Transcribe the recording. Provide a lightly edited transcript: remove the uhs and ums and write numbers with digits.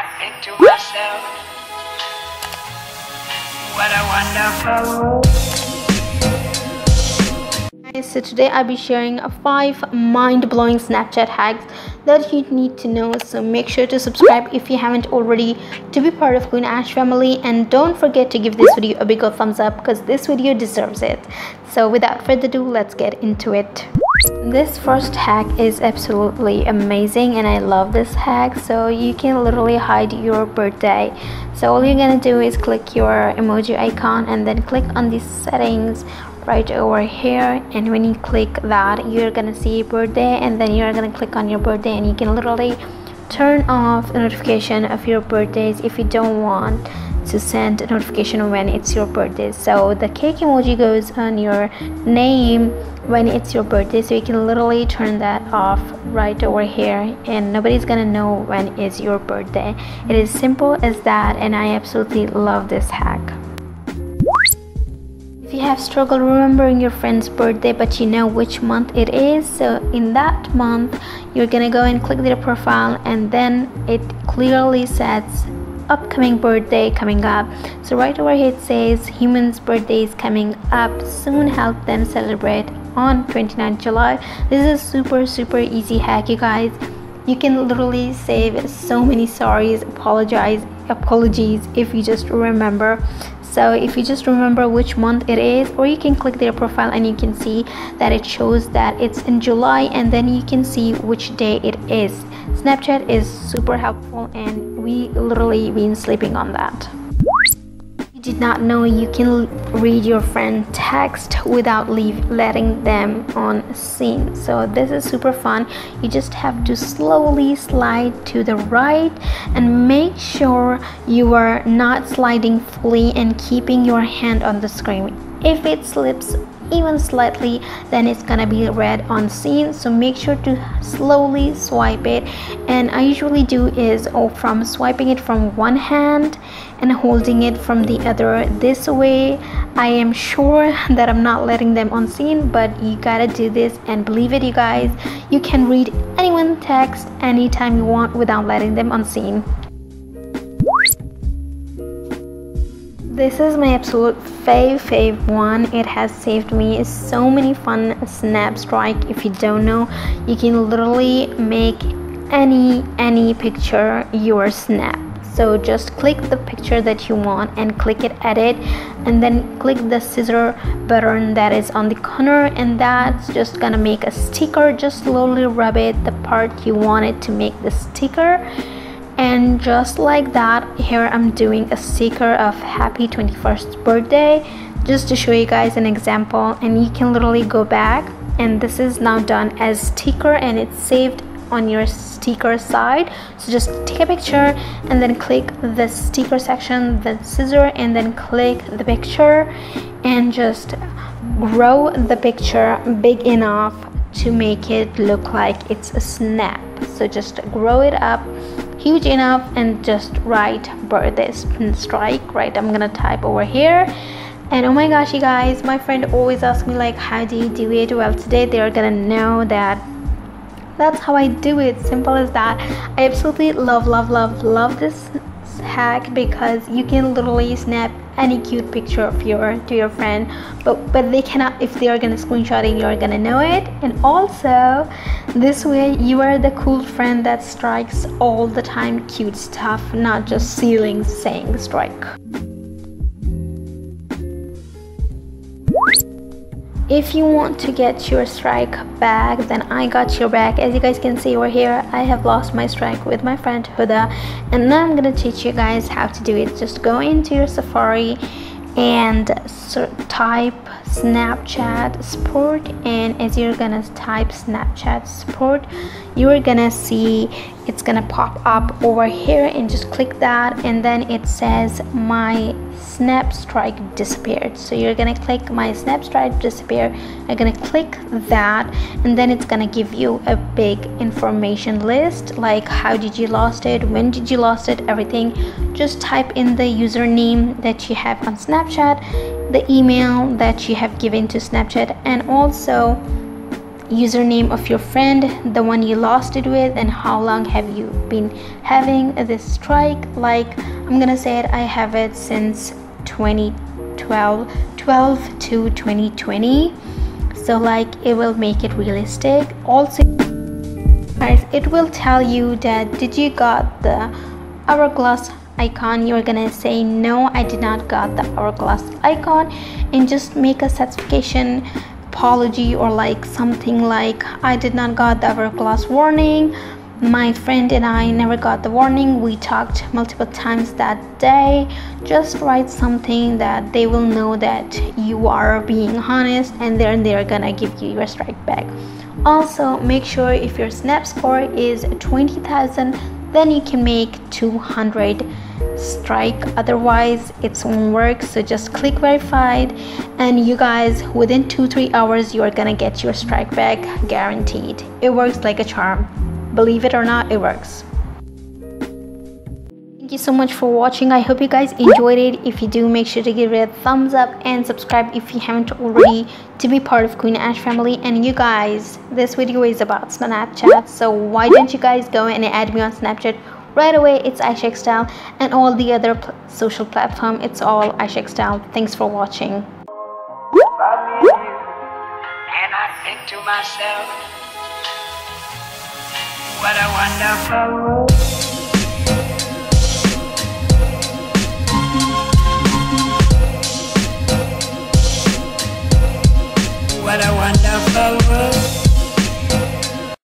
I think to myself, what a wonderful world. Guys, so today I'll be sharing 5 mind-blowing Snapchat hacks that you need to know. So make sure to subscribe if you haven't already to be part of Queen Ash family, and don't forget to give this video a big old thumbs up because this video deserves it. So without further ado, let's get into it. This first hack is absolutely amazing and I love this hack. So you can literally hide your birthday. So all you're gonna do is click your emoji icon and then click on the settings right over here, and when you click that, you're gonna see birthday, and then you're gonna click on your birthday, and you can literally turn off a notification of your birthdays if you don't want to send a notification when it's your birthday. So the cake emoji goes on your name when it's your birthday, so you can literally turn that off right over here and nobody's gonna know when it's your birthday. It is simple as that, and I absolutely love this hack. If you have struggled remembering your friend's birthday but you know which month it is, so in that month you're gonna go and click their profile, and then it clearly says upcoming birthday coming up. So right over here it says human's birthday is coming up soon, help them celebrate on 29th July. This is super easy hack, you guys. You can literally save so many sorries, apologies if you just remember. So if you just remember which month it is, or you can click their profile and you can see that it shows that it's in July, and then you can see which day it is. Snapchat is super helpful and we literally been sleeping on that. You did not know you can read your friend text without letting them on scene. So this is super fun. You just have to slowly slide to the right and make sure you are not sliding fully and keeping your hand on the screen. If it slips even slightly, then it's gonna be read on scene, so make sure to slowly swipe it. And I usually do is from swiping it from one hand and holding it from the other. This way I am sure that I'm not letting them on scene, but you gotta do this, and believe it, you guys, you can read anyone's text anytime you want without letting them on scene. This is my absolute fave one. It has saved me so many fun snap strike. If you don't know, you can literally make any picture your snap. So just click the picture that you want and click it, edit, and then click the scissor button that is on the corner, and that's just gonna make a sticker. Just slowly rub it the part you wanted to make the sticker. And just like that, here I'm doing a sticker of happy 21st birthday, just to show you guys an example. And you can literally go back, and this is now done as sticker and it's saved on your sticker side. So just take a picture and then click the sticker section, the scissor, and then click the picture, and just grow the picture big enough to make it look like it's a snap. So just grow it up huge enough and just write birthday strike. Right, I'm gonna type over here. And oh my gosh, you guys, my friend always asks me like, how do you do it? Well, today they're gonna know that that's how I do it. Simple as that. I absolutely love this hack because you can literally snap any cute picture of to your friend, but they cannot. If they are gonna screenshot it, you're gonna know it. And also this way you are the cool friend that strikes all the time cute stuff, not just ceilings saying strike. If you want to get your strike back, then I got your back. As you guys can see over here, I have lost my strike with my friend Huda, and now I'm gonna teach you guys how to do it. Just go into your Safari and type Snapchat support, and as you're gonna type Snapchat support, you're gonna see it's gonna pop up over here, and just click that, and then it says my snap strike disappeared. So you're gonna click my snap strike disappear. You're gonna click that, and then it's gonna give you a big information list like how did you lost it, when did you lost it, everything. Just type in the username that you have on Snapchat, the email that you have given to Snapchat, and also username of your friend, the one you lost it with, and how long have you been having this strike. Like, I'm gonna say it, I have it since 2012 to 2020. So like, it will make it realistic. Also guys, it will tell you that did you got the hourglass icon. You're gonna say no, I did not got the hourglass icon, and just make a certification apology, or like something like, I did not got the hourglass warning, my friend and I never got the warning, we talked multiple times that day. Just write something that they will know that you are being honest, and then they're gonna give you your strike back. Also make sure if your snap score is 20,000, then you can make 200 strike, otherwise it won't work. So just click verified, and you guys, within 2-3 hours you are gonna get your strike back, guaranteed. It works like a charm, believe it or not, it works. Thank you so much for watching. I hope you guys enjoyed it. If you do, make sure to give it a thumbs up and subscribe if you haven't already, to be part of Queen Ash family. And you guys, this video is about Snapchat, so why don't you guys go and add me on Snapchat right away? It's Aisha Style, and all the other social platform, it's all Aisha Style. Thanks for watching. And I think to myself, what a wonderful world.